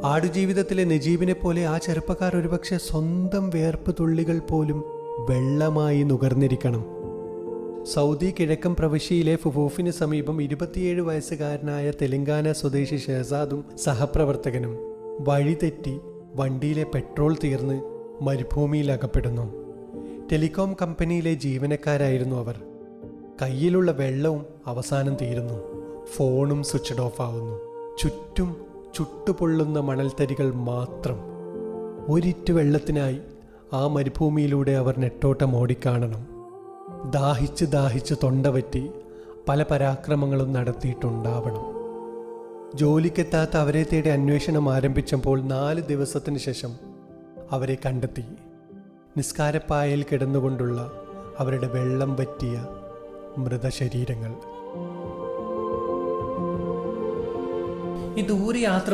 ആടുജീവിതത്തിലെ നജീബിനെ പോലെ ആ ചെറുപ്പക്കാർ ഒരുപക്ഷെ സ്വന്തം വേർപ്പ് തുള്ളികൾ പോലും വെള്ളമായി നുകർന്നിരിക്കണം. സൗദി കിഴക്കൻ പ്രവിശ്യയിലെ ഫുഫൂഫിന് സമീപം 27 വയസ്സുകാരനായ തെലങ്കാന സ്വദേശി ഷഹസാദും സഹപ്രവർത്തകനും വഴിതെറ്റി വണ്ടിയിലെ പെട്രോൾ തീർന്ന് മരുഭൂമിയിൽ അകപ്പെടുന്നു. ടെലികോം കമ്പനിയിലെ ജീവനക്കാരായിരുന്നു അവർ. കയ്യിലുള്ള വെള്ളവും അവസാനം തീരുന്നു. ഫോണും സ്വിച്ച്ഡ് ഓഫ് ആവുന്നു. ചുറ്റും ചുട്ടുപൊള്ളുന്ന മണൽത്തരികൾ മാത്രം. ഒരിറ്റ് വെള്ളത്തിനായി ആ മരുഭൂമിയിലൂടെ അവർ നെട്ടോട്ടം ഓടിക്കാണണം. ദാഹിച്ച് ദാഹിച്ച് തൊണ്ടവറ്റി പല പരാക്രമങ്ങളും നടത്തിയിട്ടുണ്ടാവണം. ജോലിക്കെത്താത്ത അവരെ തേടി അന്വേഷണം ആരംഭിച്ചപ്പോൾ 4 ദിവസത്തിന് ശേഷം അവരെ കണ്ടെത്തി. നിസ്കാരപ്പായയിൽ കിടന്നുകൊണ്ടുള്ള അവരുടെ വെള്ളം വറ്റിയ മൃതശരീരങ്ങൾ. ഈ ദൂരയാത്ര